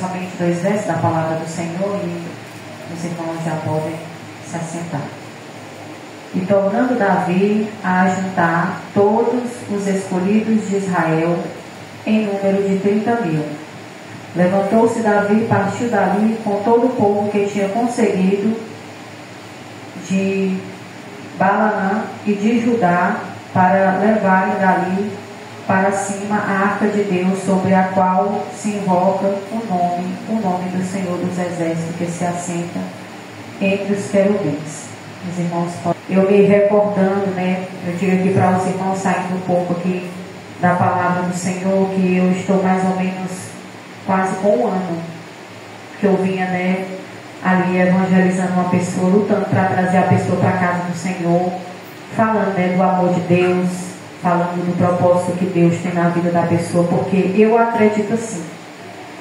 somente 2 versos da palavra do Senhor e os irmãos já podem se assentar. E tornando Davi a ajuntar todos os escolhidos de Israel, em número de 30.000. Levantou-se Davi e partiu dali com todo o povo que tinha conseguido de Balaã e de Judá, para levarem dali para cima a arca de Deus, sobre a qual se invoca o nome do Senhor dos Exércitos, que se assenta entre os querubins. Os irmãos, eu me recordando, eu digo aqui para os irmãos, saindo um pouco aqui da palavra do Senhor, que eu estou mais ou menos quase com 1 ano que eu vinha, ali evangelizando uma pessoa, lutando para trazer a pessoa para a casa do Senhor, falando, do amor de Deus, falando do propósito que Deus tem na vida da pessoa, porque eu acredito assim.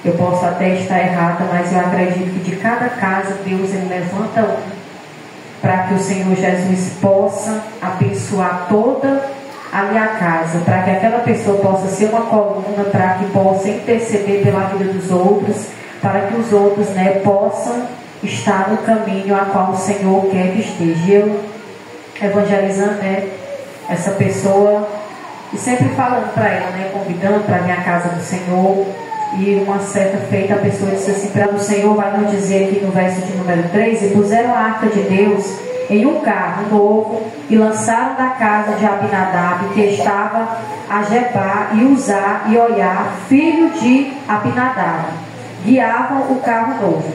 Eu posso até estar errada, mas eu acredito que de cada casa Deus ele levanta um para que o Senhor Jesus possa abençoar toda ali a casa, para que aquela pessoa possa ser uma coluna, para que possa interceder pela vida dos outros, para que os outros possam estar no caminho a qual o Senhor quer que esteja. Eu evangelizando essa pessoa e sempre falando para ela, convidando para a minha casa do Senhor. E uma certa feita a pessoa disse assim para o Senhor, vai nos dizer aqui no verso de número 3: e puseram a arca de Deus em um carro novo e lançaram da casa de Abinadab, que estava a Jebá, e Uzá e Oiá, filho de Abinadab, guiavam o carro novo.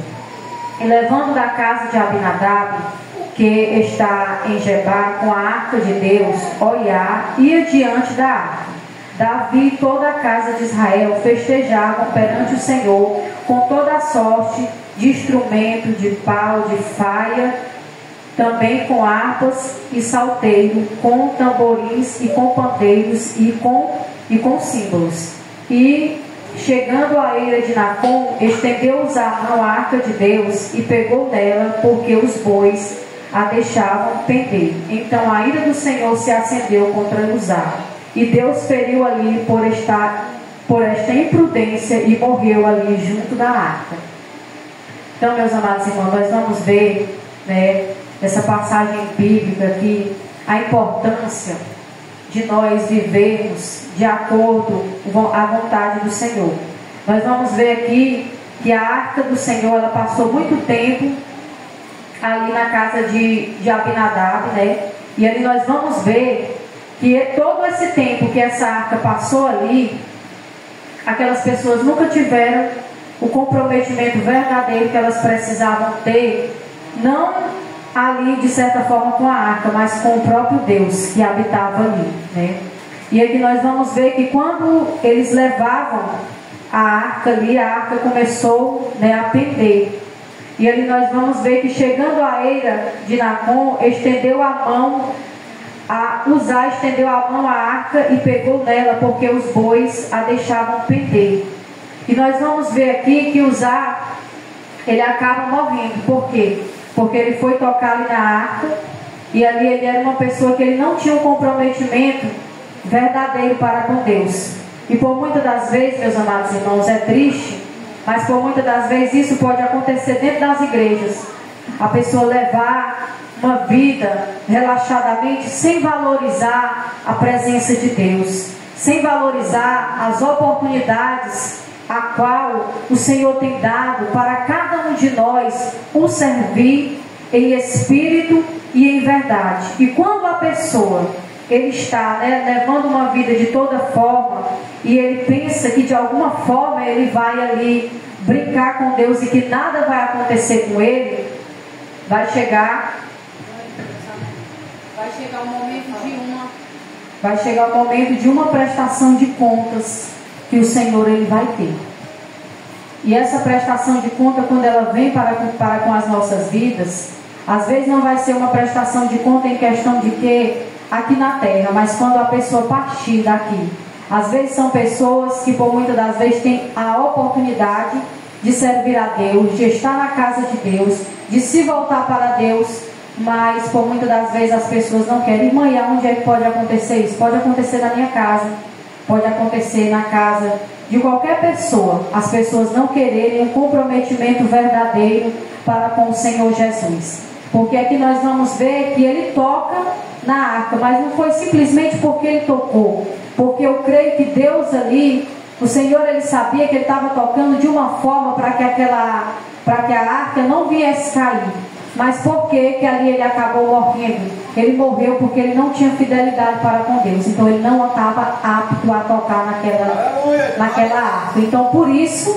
E levando da casa de Abinadab, que está em Jebá, com a arca de Deus, Oiá ia diante da arca. Davi e toda a casa de Israel festejavam perante o Senhor com toda a sorte de instrumento, de pau, de faia, também com harpas e salteiro, com tamborins e com pandeiros e com símbolos. E chegando à eira de Nacon, estendeu-os a mão à arca de Deus e pegou nela, porque os bois a deixavam pender. Então a ira do Senhor se acendeu contra Uzá, e Deus feriu ali por esta imprudência, e morreu ali junto da arca. Então, meus amados irmãos, nós vamos ver essa passagem bíblica aqui, a importância de nós vivermos de acordo com a vontade do Senhor. Nós vamos ver aqui que a arca do Senhor, ela passou muito tempo ali na casa de Abinadab, e ali nós vamos ver que todo esse tempo que essa arca passou ali, aquelas pessoas nunca tiveram o comprometimento verdadeiro que elas precisavam ter, não ali de certa forma com a arca, mas com o próprio Deus que habitava ali, E aqui nós vamos ver que quando eles levavam a arca ali, a arca começou a pender. E ali nós vamos ver que chegando à eira de Nacon, estendeu a mão Uzá estendeu a mão à arca e pegou nela, porque os bois a deixavam pender. E nós vamos ver aqui que Uzá, ele acaba morrendo. Por quê? Porque ele foi tocar ali na arca, e ali ele era uma pessoa que ele não tinha um comprometimento verdadeiro para com Deus. E por muitas das vezes, meus amados irmãos, é triste, mas por muitas das vezes isso pode acontecer dentro das igrejas. A pessoa levar uma vida relaxadamente, sem valorizar a presença de Deus, sem valorizar as oportunidades a qual o Senhor tem dado para cada um de nós o servir em espírito e em verdade. E quando a pessoa ele está levando uma vida de toda forma, e ele pensa que de alguma forma ele vai ali brincar com Deus e que nada vai acontecer com ele, vai chegar o momento de uma prestação de contas que o Senhor ele vai ter. E essa prestação de conta, quando ela vem para com as nossas vidas, às vezes não vai ser uma prestação de conta em questão de que aqui na terra, mas quando a pessoa partir daqui. Às vezes são pessoas que por muitas das vezes têm a oportunidade de servir a Deus, de estar na casa de Deus, de se voltar para Deus, mas por muitas das vezes as pessoas não querem. Irmã, e onde é que pode acontecer isso? Pode acontecer na minha casa, pode acontecer na casa de qualquer pessoa, as pessoas não quererem um comprometimento verdadeiro para com o Senhor Jesus. Porque aqui nós vamos ver que ele toca na arca, mas não foi simplesmente porque ele tocou, porque eu creio que Deus ali, o Senhor, ele sabia que ele estava tocando de uma forma para que a arca não viesse cair. Mas por que ali ele acabou morrendo? Ele morreu porque ele não tinha fidelidade para com Deus. Então ele não estava apto a tocar naquela arca. Então por isso,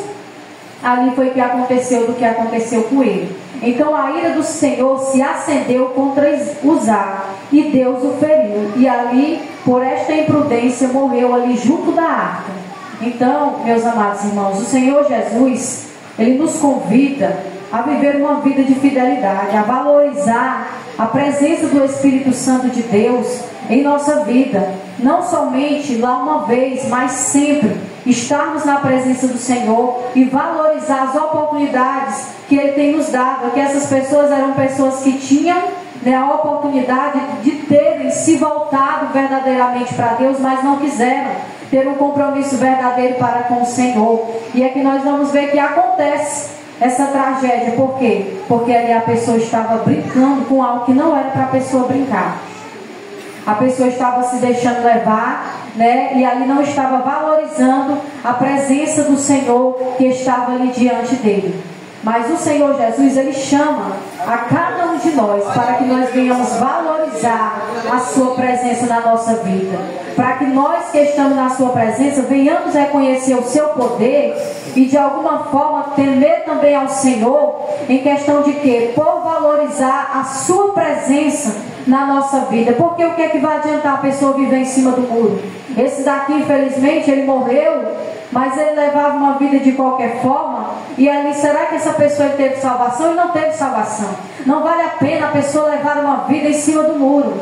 ali foi que aconteceu do que aconteceu com ele. Então a ira do Senhor se acendeu contra Uzá e Deus o feriu. E ali, por esta imprudência, morreu ali junto da arca. Então, meus amados irmãos, o Senhor Jesus, ele nos convida a viver uma vida de fidelidade, a valorizar a presença do Espírito Santo de Deus em nossa vida. Não somente lá uma vez, mas sempre estarmos na presença do Senhor e valorizar as oportunidades que Ele tem nos dado. Que essas pessoas eram pessoas que tinham a oportunidade de terem se voltado verdadeiramente para Deus, mas não quiseram ter um compromisso verdadeiro para com o Senhor. E é que nós vamos ver que acontece essa tragédia. Por quê? Porque ali a pessoa estava brincando com algo que não era para a pessoa brincar. A pessoa estava se deixando levar, e ali não estava valorizando a presença do Senhor que estava ali diante dele. Mas o Senhor Jesus, ele chama a cada um de nós para que nós venhamos valorizar a sua presença na nossa vida, para que nós que estamos na sua presença venhamos reconhecer o seu poder e de alguma forma temer também ao Senhor, em questão de quê? Por valorizar a sua presença na nossa vida. Porque o que é que vai adiantar a pessoa viver em cima do muro? Esse daqui, infelizmente, ele morreu, mas ele levava uma vida de qualquer forma. E ali, será que essa pessoa teve salvação? E não teve salvação. Não vale a pena a pessoa levar uma vida em cima do muro.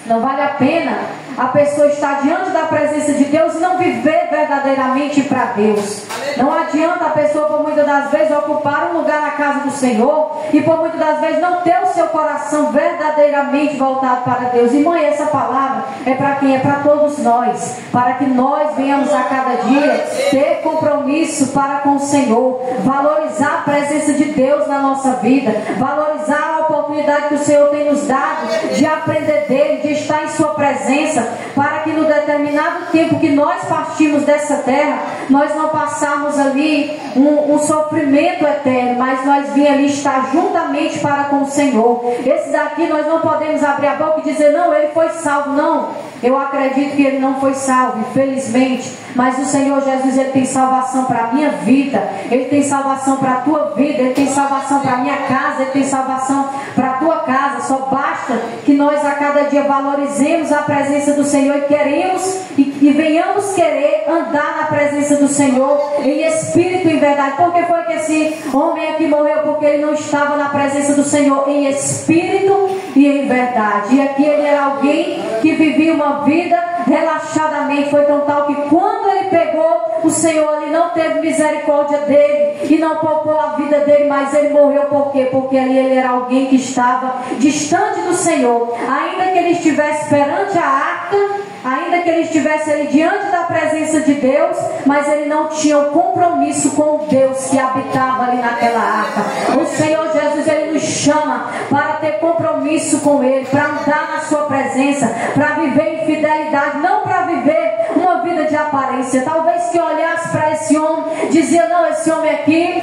Não vale a pena a pessoa estar diante da presença de Deus e não viver verdadeiramente para Deus. Não adianta a pessoa, por muitas das vezes, ocupar um lugar na casa do Senhor e por muitas das vezes não ter o seu coração verdadeiramente voltado para Deus. Irmã, essa palavra é para quem? É para todos nós, para que nós venhamos a cada dia ter compromisso para com o Senhor, valorizar a presença de Deus na nossa vida, valorizar a oportunidade que o Senhor tem nos dado de aprender dele, de estar em sua presença, para que no determinado tempo que nós partimos dessa terra, nós não passarmos ali um sofrimento eterno, mas nós vir ali estar juntamente para com o Senhor. Esses aqui nós não podemos abrir a boca e dizer, não, ele foi salvo. Não, eu acredito que ele não foi salvo, infelizmente, mas o Senhor Jesus, ele tem salvação para a minha vida, ele tem salvação para a tua vida, ele tem salvação para a minha casa, ele tem salvação para a tua casa. Só basta que nós a cada dia valorizemos a presença do Senhor e queremos e venhamos querer andar na presença do Senhor em espírito e em verdade. Porque foi que esse homem aqui morreu? Porque ele não estava na presença do Senhor em espírito e em verdade. E aqui ele era alguém que vivia uma vida relaxadamente. Foi tão tal que quando ele pegou, o Senhor ali não teve misericórdia dele e não poupou a vida dele, mas ele morreu. Por quê? Porque ali ele era alguém que estava distante do Senhor. Ainda que ele estivesse perante a arca, ainda que ele estivesse ali diante da presença de Deus, mas ele não tinha o compromisso com o Deus que habitava ali naquela arca. O Senhor Jesus, ele nos chama para ter compromisso com ele, para andar na sua presença, para viver em fidelidade, não para viver uma vida de aparência. Talvez que olhasse para esse homem, dizia, não, esse homem aqui,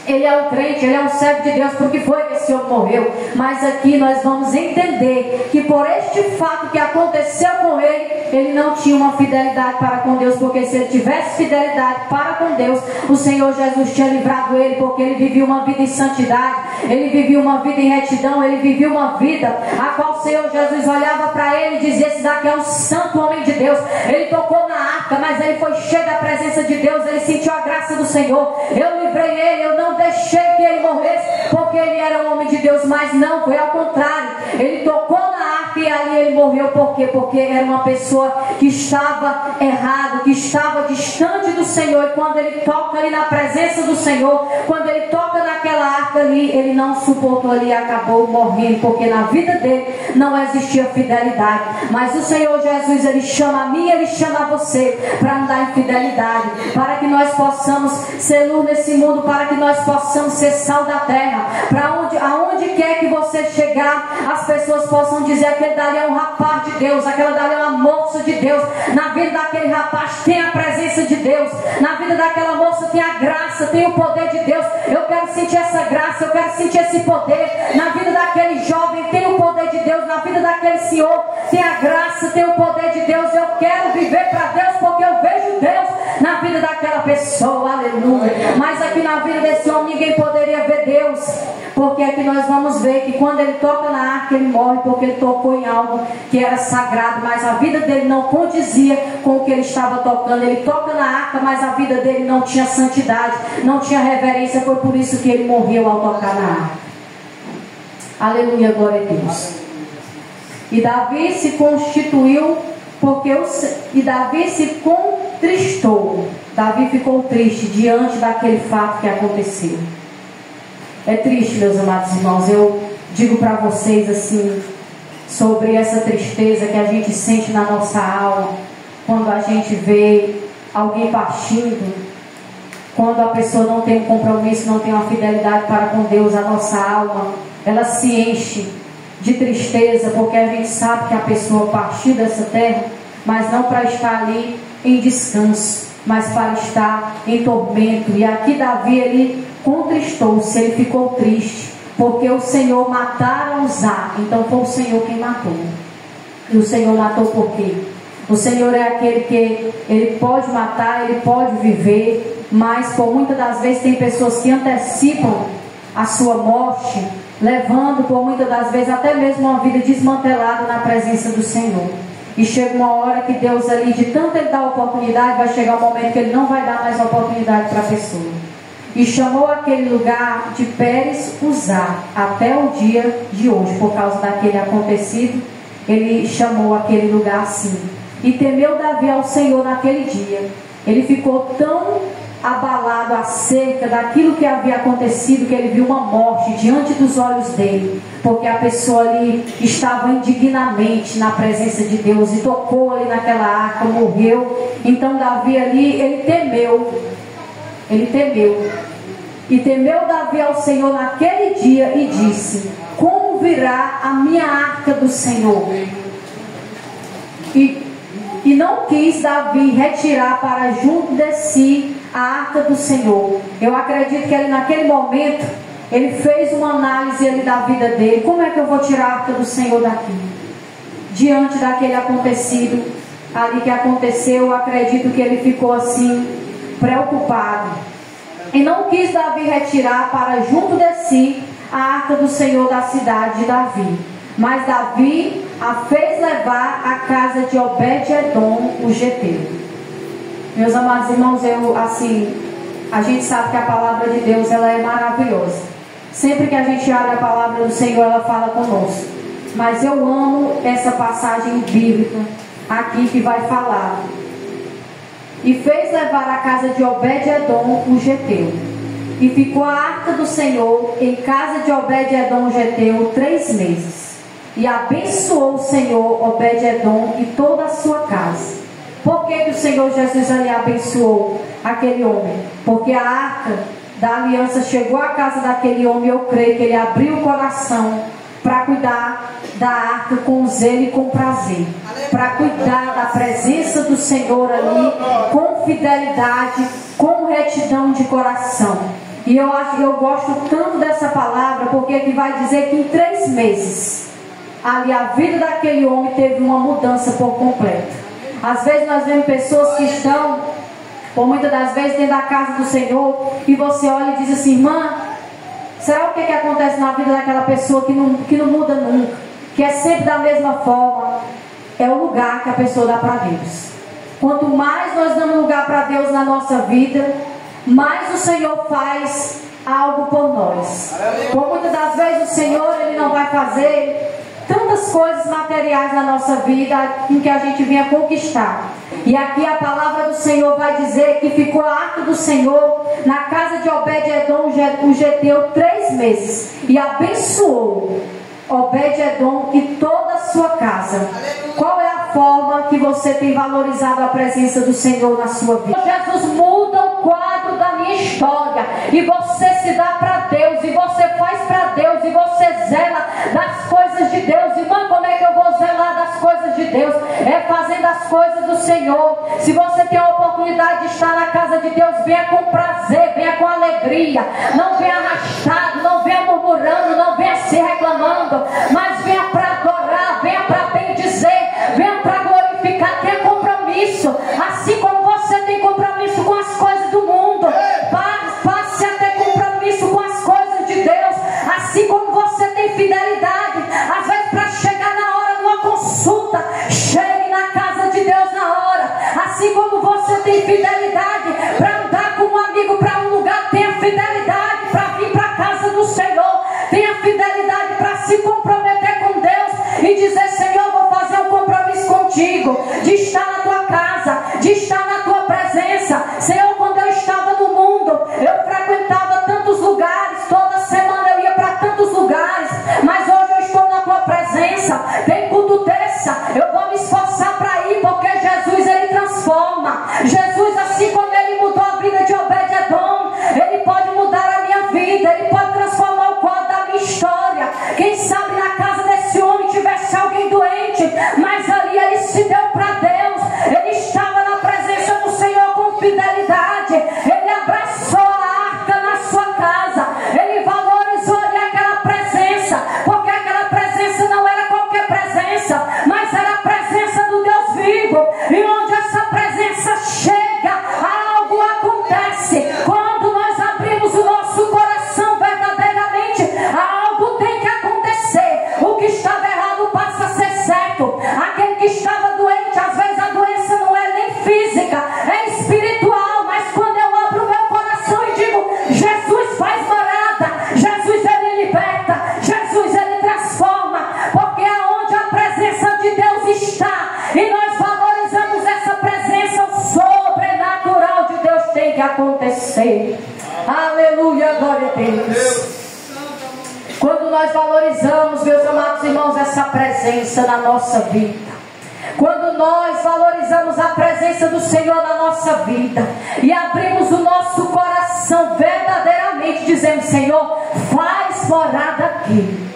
ele é um crente, ele é um servo de Deus, porque foi que esse homem morreu. Mas aqui nós vamos entender que por este fato que aconteceu com ele, ele não tinha uma fidelidade para com Deus, porque se ele tivesse fidelidade para com Deus, o Senhor Jesus tinha livrado ele, porque ele vivia uma vida em santidade, ele vivia uma vida em retidão, ele vivia uma vida a qual o Senhor Jesus olhava para ele e dizia, esse daqui é um santo homem de Deus. Ele tocou na arca, mas ele foi cheio da presença de Deus, ele sentiu a graça do Senhor. Eu livrei ele, eu não deixei que ele morresse porque ele era um homem de Deus, mas não, foi ao contrário. Ele tocou na arca e ali ele morreu. Por quê? Porque era uma pessoa que estava errado, que estava distante do Senhor. E quando ele toca ali na presença do Senhor, quando ele toca naquela arca, arca ali, ele não suportou ali e acabou morrendo, porque na vida dele não existia fidelidade. Mas o Senhor Jesus, ele chama a mim, ele chama a você para andar em fidelidade, para que nós possamos ser luz nesse mundo, para que nós possamos ser sal da terra, para aonde quer que você chegar, as pessoas possam dizer: aquele dali é um rapaz de Deus, aquela dali é uma moça de Deus. Na vida daquele rapaz tem a presença de Deus, na vida daquela moça tem a graça, tem o poder de Deus. Eu quero sentir essa graça, eu quero sentir esse poder. Na vida daquele jovem tem o poder de Deus, na vida daquele senhor tem a graça, tem o poder de Deus. Eu quero viver para Deus, porque eu vejo Deus na vida daquela pessoa, aleluia. Mas aqui na vida desse homem ninguém poderia ver Deus, porque aqui nós vamos ver que quando ele toca na arca ele morre, porque ele tocou em algo que era sagrado, mas a vida dele não condizia com o que ele estava tocando. Ele toca na arca, mas a vida dele não tinha santidade, não tinha reverência. Foi por isso que ele morreu ao tocar na arca. Aleluia, glória a Deus. E Davi se constituiu, e Davi se contristou. Davi ficou triste diante daquele fato que aconteceu. É triste, meus amados irmãos. Eu digo para vocês assim, sobre essa tristeza que a gente sente na nossa alma quando a gente vê alguém partindo, quando a pessoa não tem um compromisso, não tem uma fidelidade para com Deus. A nossa alma, ela se enche de tristeza, porque a gente sabe que a pessoa partiu dessa terra, mas não para estar ali em descanso, mas para estar em tormento. E aqui Davi, ele contristou-se, ele ficou triste, porque o Senhor matara Uzá. Então foi o Senhor quem matou. E o Senhor matou por quê? O Senhor é aquele que ele pode matar, ele pode viver, mas por muitas das vezes tem pessoas que antecipam a sua morte, levando por muitas das vezes até mesmo uma vida desmantelada na presença do Senhor. E chega uma hora que Deus ali, de tanto ele dar oportunidade, vai chegar um momento que ele não vai dar mais oportunidade para a pessoa. E chamou aquele lugar de Pérez Uzá até o dia de hoje, por causa daquele acontecido. Ele chamou aquele lugar assim. E temeu Davi ao Senhor naquele dia. Ele ficou tão abalado acerca daquilo que havia acontecido, que ele viu uma morte diante dos olhos dele, porque a pessoa ali estava indignamente na presença de Deus e tocou ali naquela arca, morreu. Então Davi ali, ele temeu, e temeu Davi ao Senhor naquele dia e disse: como virá a minha arca do Senhor? E não quis Davi retirar para junto de si a arca do Senhor. Eu acredito que ele, naquele momento, ele fez uma análise ali da vida dele. Como é que eu vou tirar a arca do Senhor daqui? Diante daquele acontecido ali que aconteceu, eu acredito que ele ficou assim, preocupado. E não quis Davi retirar para junto de si a arca do Senhor da cidade de Davi. Mas Davi a fez levar à casa de Obed-edom, o geteu. Meus amados irmãos, a gente sabe que a palavra de Deus, ela é maravilhosa. Sempre que a gente abre a palavra do Senhor, ela fala conosco. Mas eu amo essa passagem bíblica aqui que vai falar. E fez levar à casa de Obed-edom, o geteu. E ficou a arca do Senhor em casa de Obed-edom, o geteu, 3 meses. E abençoou o Senhor Obed-edom e toda a sua casa. Por que o Senhor Jesus ali abençoou aquele homem? Porque a arca da aliança chegou à casa daquele homem. Eu creio que ele abriu o coração para cuidar da arca com zelo e com prazer, para cuidar da presença do Senhor ali com fidelidade, com retidão de coração. E eu gosto tanto dessa palavra, porque aqui vai dizer que em 3 meses ali a vida daquele homem teve uma mudança por completo. Às vezes nós vemos pessoas que estão, por muitas das vezes, dentro da casa do Senhor, e você olha e diz assim: irmã, será o que acontece na vida daquela pessoa que não muda nunca, que é sempre da mesma forma? É o lugar que a pessoa dá para Deus. Quanto mais nós damos lugar para Deus na nossa vida, mais o Senhor faz algo por nós. Por muitas das vezes o Senhor, ele não vai fazer tantas coisas materiais na nossa vida em que a gente vinha conquistar. E aqui a palavra do Senhor vai dizer que ficou a arca do Senhor na casa de Obed-edom, o geteu, 3 meses. E abençoou Obed-edom e toda a sua casa. Qual é a forma que você tem valorizado a presença do Senhor na sua vida? Jesus muda o quadro da minha história, e você se dá para Deus, e você faz para Deus, e você zela das coisas de Deus. Irmã, como é que eu vou zelar das coisas de Deus? É fazendo as coisas do Senhor. Se você tem a oportunidade de estar na casa de Deus, venha com prazer, venha com alegria, não venha arrastado, não venha murmurando, não venha se reclamando, mas venha para adorar, venha para bendizer, venha para glorificar. Tenha compromisso, assim como você tem compromisso com as coisas do mundo, passe a ter compromisso com as coisas de Deus, assim como você tem fidelidade. Às vezes, para chegar na hora de uma consulta, chegue na casa de Deus na hora. Assim como você tem fidelidade para andar com um amigo para um lugar, tenha fidelidade para vir para a casa do Senhor. Tenha fidelidade para se comprometer com Deus e dizer: Senhor, vou fazer um compromisso contigo, de estar na tua casa, de estar na tua presença. Senhor, quando eu estava no mundo, eu frequentava tantos lugares, toda semana eu ia para tantos lugares, mas hoje eu estou na tua presença. Tem culto terça, eu vou me esforçar para ir, porque Jesus, ele transforma. Jesus, assim como ele mudou a vida de Obed-edom, ele pode mudar a minha vida, ele pode transformar o quadro da minha história. Quem sabe na casa desse homem tivesse alguém doente, mas ali ele se deu para Deus, ele estava na presença do Senhor com fidelidade, ele abraçou a arca na sua casa, ele valorizou ali aquela presença, porque aquela presença não era qualquer presença, mas era a presença do Deus vivo. E onde essa presença chega, algo acontece. Quando nós abrimos o nosso coração verdadeiramente, algo tem que acontecer. O que estava errado passa a ser certo. Aquele que estava doente, às vezes a doença não é nem física, é espiritual. Mas quando eu abro o meu coração e digo: Jesus faz morada, Jesus ele liberta, Jesus ele transforma, porque aonde a presença de Deus está e nós valorizamos essa presença, o sobrenatural de Deus tem que acontecer. Aleluia, glória a Deus. Quando nós valorizamos, meus amados irmãos, essa presença na nossa vida, quando nós valorizamos a presença do Senhor na nossa vida e abrimos o nosso coração verdadeiramente, dizendo: Senhor, faz morada aqui,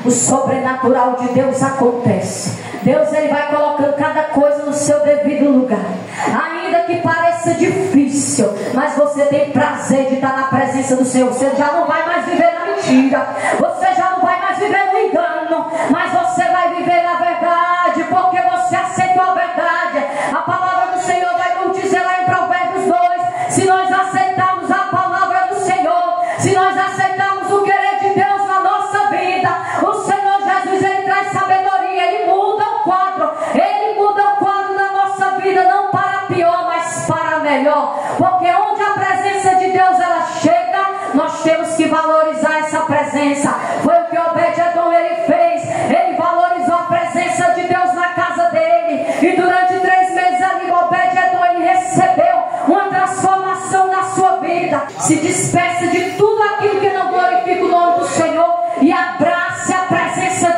o sobrenatural de Deus acontece. Deus, ele vai colocando cada coisa no seu devido lugar, ainda que pareça difícil, mas você tem prazer de estar na presença do Senhor. Você já não vai mais viver na mentira, você já não vai mais viver no engano, mas você vai viver na verdade, porque você aceitou a verdade. A palavra do Senhor vai nos dizer lá em Provérbios 2, se nós aceitarmos a palavra do Senhor, se nós aceitarmos o querer de Deus na nossa vida, o Senhor Jesus, ele traz sabedoria, ele muda o quadro, ele muda o quadro da nossa vida, não para pior, mas para melhor, porque onde a presença de Deus ela chega, nós temos que valorizar essa presença. Foi o que Obed-edom ele fez, ele valorizou a presença de Deus na casa dele, e durante 3 meses ali Obed-edom ele recebeu uma transformação na sua vida. Se despeça de tudo aquilo que não glorifica o nome do Senhor e abrace a presença